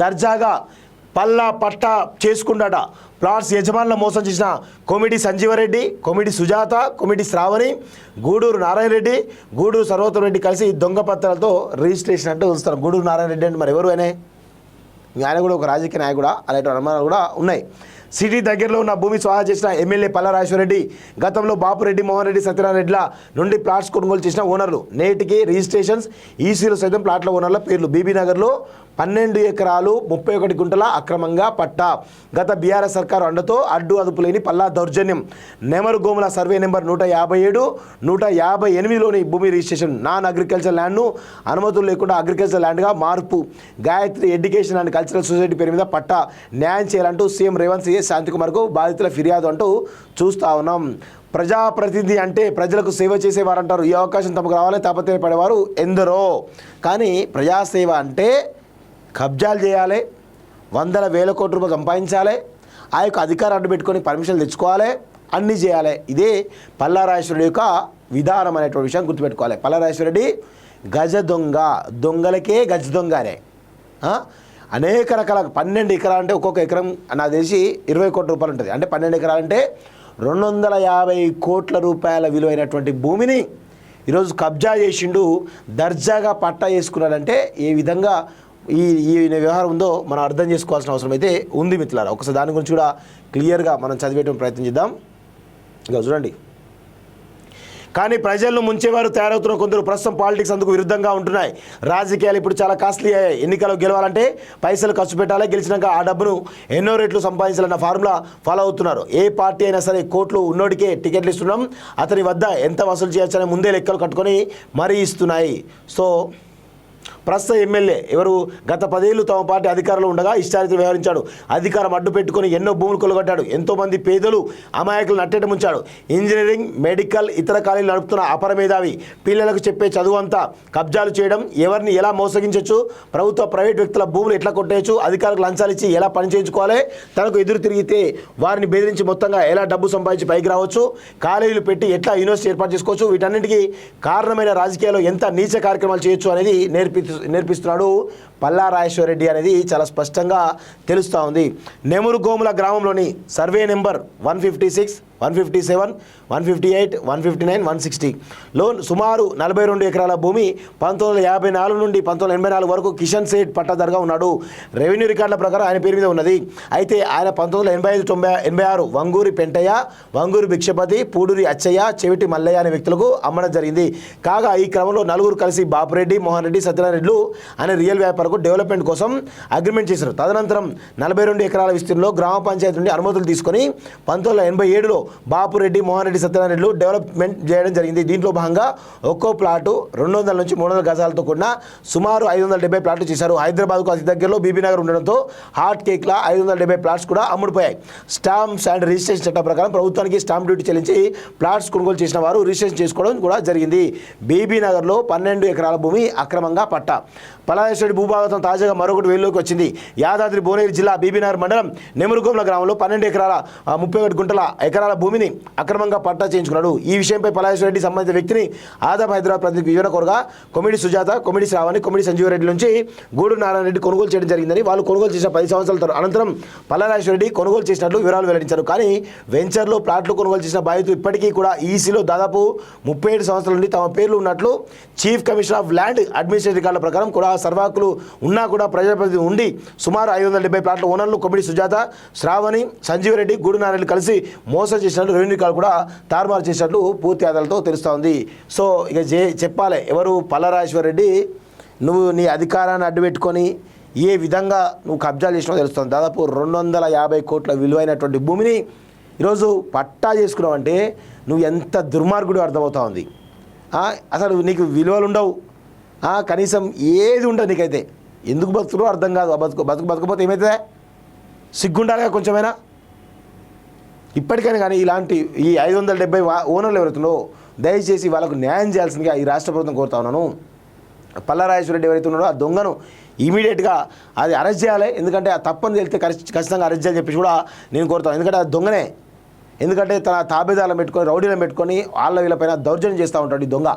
దర్జాగా పల్లా పట్టా చేసుకుంటాట ప్లాట్స్ యజమానుల మోసం చేసిన కొమిడి సంజీవరెడ్డి, కొమిడి సుజాత, కొమిడి శ్రావణి, గూడూరు నారాయణ రెడ్డి, గూడూరు సర్వోత్తమ రెడ్డి కలిసి దొంగ పత్రాలతో రిజిస్ట్రేషన్ అంటే ఉంచుతారు. గూడూరు నారాయణ రెడ్డి అంటే మరి ఎవరు ఆయన కూడా ఒక రాజకీయ నాయకుడా అలాంటి అనుమానాలు కూడా ఉన్నాయి. సిటీ దగ్గరలో ఉన్న భూమి స్వాహా చేసిన ఎమ్మెల్యే పల్లా రాజేశ్వరరెడ్డి, గతంలో బాపురెడ్డి, మోహన్ రెడ్డి, సత్యనారాయణ రెడ్డిల నుండి ప్లాట్స్ కొనుగోలు చేసిన ఓనర్లు నేటికి రిజిస్ట్రేషన్స్, ఈసీలు సైతం ప్లాట్ల ఓనర్ల పేర్లు. బీబీ నగర్లో 12 ఎకరాలు 31 గుంటల అక్రమంగా పట్టా. గత బీఆర్ఎస్ సర్కారు అండతో అడ్డు అదుపు లేని పల్లా దౌర్జన్యం. నెమరు గోముల సర్వే నెంబర్ 157, 158లోని భూమి రిజిస్ట్రేషన్. నాన్ అగ్రికల్చర్ ల్యాండ్ను అనుమతులు లేకుండా అగ్రికల్చర్ ల్యాండ్గా మార్పు. Gayatri education and cultural society పేరు మీద పట్టా. న్యాయం చేయాలంటూ సీఎం రేవంత్ శాంతికుమార్కు బాధితుల ఫిర్యాదు అంటూ చూస్తా ఉన్నాం. ప్రజాప్రతినిధి అంటే ప్రజలకు సేవ చేసేవారంటారు. ఈ అవకాశం తమకు రావాలని తాపత్రయపడేవారు ఎందరో. కానీ ప్రజాసేవ అంటే కబ్జాలు చేయాలి, వందల వేల కోట్ల రూపాయలు సంపాదించాలి, ఆ యొక్క అధికారం అడ్డు పెట్టుకొని పర్మిషన్లు తెచ్చుకోవాలి, అన్నీ చేయాలి. ఇదే పల్లా రాజేశ్వరరెడ్డి యొక్క విధానం అనేటువంటి విషయం గుర్తుపెట్టుకోవాలి. పల్లా రాజేశ్వరరెడ్డి గజ దొంగ, దొంగలకే గజ దొంగ అనే అనేక రకాల 12 ఎకరాలు అంటే ఒక్కొక్క ఎకరం నాకు తెలిసి 20 కోట్ల రూపాయలు ఉంటుంది. అంటే 12 ఎకరాలు అంటే 250 కోట్ల రూపాయల విలువైనటువంటి భూమిని ఈరోజు కబ్జా చేసిండు, దర్జాగా పట్టా చేసుకున్నాడంటే ఏ విధంగా ఈ వ్యవహారం ఉందో మనం అర్థం చేసుకోవాల్సిన అవసరం అయితే ఉంది మిత్రులారా. ఒకసారి దాని గురించి కూడా క్లియర్గా మనం చదివేయడం ప్రయత్నం చేద్దాం. ఇక చూడండి. కానీ ప్రజలను ముంచేవారు తయారవుతున్న కొందరు ప్రస్తుతం పాలిటిక్స్ అందుకు విరుద్ధంగా ఉంటున్నాయి. రాజకీయాలు ఇప్పుడు చాలా కాస్ట్లీ అయ్యాయి. ఎన్నికలు గెలవాలంటే పైసలు ఖర్చు పెట్టాలి, గెలిచినాక ఆ డబ్బును ఎన్నో రెట్లు సంపాదించాలన్న ఫార్ములా ఫాలో అవుతున్నారు. ఏ పార్టీ అయినా సరే కోట్లు ఉన్నోడికే టికెట్లు ఇస్తున్నాం, అతని వద్ద ఎంత వసూలు చేయొచ్చని ముందే లెక్కలు కట్టుకొని మరీ ఇస్తున్నాయి. సో ప్రస్తుత ఎమ్మెల్యే ఎవరు గత 10 ఏళ్ళు తమ పార్టీ అధికారంలో ఉండగా ఇష్టారీతిగా వ్యవహరించాడు. అధికారం అడ్డు పెట్టుకుని ఎన్నో భూములు కొలగొట్టాడు. ఎంతోమంది పేదలు అమాయకులు నట్టేట ముంచాడు. ఇంజనీరింగ్, మెడికల్, ఇతర కాలేజీలు నడుపుతున్న అపర మేధావి. పిల్లలకు చెప్పే చదువు అంతా కబ్జాలు చేయడం, ఎవరిని ఎలా మోసగించవచ్చు, ప్రభుత్వ ప్రైవేట్ వ్యక్తుల భూములు ఎట్లా కొట్టేయచ్చు, అధికారులకు లంచాలు ఇచ్చి ఎలా పని చేయించుకోవాలి, తనకు ఎదురు తిరిగితే వారిని బెదిరించి మొత్తంగా ఎలా డబ్బు సంపాదించి పైకి రావచ్చు, కాలేజీలు పెట్టి ఎట్లా యూనివర్సిటీ ఏర్పాటు చేసుకోవచ్చు, వీటన్నిటికీ కారణమైన రాజకీయాల్లో ఎంత నీచ కార్యక్రమాలు చేయొచ్చు అనేది నేర్పిస్తున్నాడు పల్లా రాజేశ్వరరెడ్డి అనేది చాలా స్పష్టంగా తెలుస్తూ ఉంది. నెమరు గోముల గ్రామంలోని సర్వే నెంబర్ 156, 157, 158, 159, 160లో సుమారు 42 ఎకరాల భూమి 1954 నుండి 1984 వరకు కిషన్ సేఠ్ పట్టాదారుగా ఉన్నాడు. రెవెన్యూ రికార్డుల ప్రకారం ఆయన పేరు మీద ఉన్నది. అయితే ఆయన 1985-86 వంగూరి పెంటయ్య, వంగూరి భిక్షపతి, పూడూరి అచ్చయ్య, చెవిటి మల్లయ్య అనే వ్యక్తులకు అమ్మడం జరిగింది. కాగా ఈ క్రమంలో నలుగురు కలిసి బాపురెడ్డి, మోహన్ రెడ్డి, సత్యనారాయణ రెడ్డిలు అనే రియల్ వ్యాపారకు డెవలప్మెంట్ కోసం అగ్రిమెంట్ చేశారు. తదనంతరం 42 ఎకరాల విస్తీర్ణంలో గ్రామ పంచాయతీ నుండి అనుమతులు తీసుకొని 1987లో బాపురెడ్డి, మోహన్ రెడ్డి, సత్యనారాయణ రెడ్డిలు డెవలప్మెంట్ చేయడం జరిగింది. దీంట్లో భాగంగా ఒక్కో ప్లాటు 200 నుంచి 300 గజాలతో కూడిన సుమారు 570 ప్లాట్లు చేశారు. హైదరాబాద్కు అతి దగ్గరలో బీబీ నగర్ ఉండడంతో హాట్ కేక్లా 570 ప్లాట్స్ కూడా అమ్ముడుపోయాయి. స్టాంప్స్ అండ్ రిజిస్ట్రేషన్ చట్టం ప్రకారం ప్రభుత్వానికి స్టాంప్ డ్యూటీ చెల్లించి ప్లాట్స్ కొనుగోలు చేసిన వారు రిజిస్ట్రేషన్ చేసుకోవడం కూడా జరిగింది. బీబీ నగర్లో 12 ఎకరాల భూమి అక్రమంగా పట్టా. పల్లారెడ్డి భూభాగం తాజాగా మరొకటి వెలుగులోకి వచ్చింది. యాదాద్రి భువనగిరి జిల్లా బీబీనగర్ మండలం నెమరుగోముల గ్రామంలో 12 ఎకరాల 31 ఎకరాల భూమిని అక్రమంగా పట్టా చేయించుకున్నాడు. ఈ విషయంపై పల్లారెడ్డి సంబంధిత వ్యక్తిని ఆదాబ్ హైదరాబాద్ ప్రతినిధికి వివరణ కోరగా కొమిడి సుజాత, కొమిడి శ్రావణి, కొమిడి సంజీవరెడ్డి నుంచి గూడూరు నారాయణ రెడ్డి కొనుగోలు చేయడం జరిగిందని, వాళ్ళు కొనుగోలు చేసిన 10 సంవత్సరాల అనంతరం పల్లారెడ్డి కొనుగోలు చేసినట్లు వివరాలు వెల్లడించారు. కానీ వెంచర్లో ప్లాట్లు కొనుగోలు చేసిన బాధితులు ఇప్పటికీ కూడా ఈసీలో దాదాపు 37 సంవత్సరాల నుండి తమ పేర్లు ఉన్నట్లు chief commissioner of land administrative రికార్డుల ప్రకారం కూడా సర్వాకులు ఉన్నా కూడా ప్రజాప్రతినిధి ఉండి సుమారు 570 ప్లాట్ల ఓనర్లు కొమిడి సుజాత, శ్రావణి, సంజీవరెడ్డి, గూడు నారాయణ కలిసి మోసం చేసినట్లు రెవెన్యూ రికార్డు కూడా తారుమారు చేసినట్లు పూర్తి ఆధారాలతో తెలుస్తూ ఉంది. సో ఇక చెప్పాలి ఎవరు పల్లారాజేశ్వరరెడ్డి, నువ్వు నీ అధికారాన్ని అడ్డుపెట్టుకొని ఏ విధంగా నువ్వు కబ్జా చేసినావో తెలుస్తుంది. దాదాపు 250 కోట్ల విలువైనటువంటి భూమిని ఈరోజు పట్టా చేసుకున్నావు అంటే నువ్వు ఎంత దుర్మార్గుడు అర్థమవుతా ఉంది. అసలు నీకు విలువలు ఉండవు, కనీసం ఏది ఉండదు నీకైతే. ఎందుకు బతుకుతారో అర్థం కాదు. బతుకపోతే ఏమవుతుందా? సిగ్గుండాలిగా కొంచెమైనా. ఇప్పటికైనా కానీ ఇలాంటి ఈ 570 ఓనర్లు ఎవరైతుందో దయచేసి వాళ్ళకు న్యాయం చేయాల్సిందిగా ఈ రాష్ట్ర ప్రభుత్వం కోరుతా ఉన్నాను. పల్లారాజేశ్వరరెడ్డి ఎవరైతే ఉన్నాడో ఆ దొంగను ఇమీడియట్గా అది అరెస్ట్ చేయాలి. ఎందుకంటే ఆ తప్పని తెలిస్తే ఖచ్చితంగా అరెస్ట్ చేయాలని చెప్పేసి కూడా నేను కోరుతాను. ఎందుకంటే అది దొంగనే. ఎందుకంటే తన తాబేదాలను పెట్టుకొని, రౌడీలను పెట్టుకొని వాళ్ళ వీళ్ళపైన దౌర్జన్యం చేస్తూ ఉంటాడు ఈ దొంగ.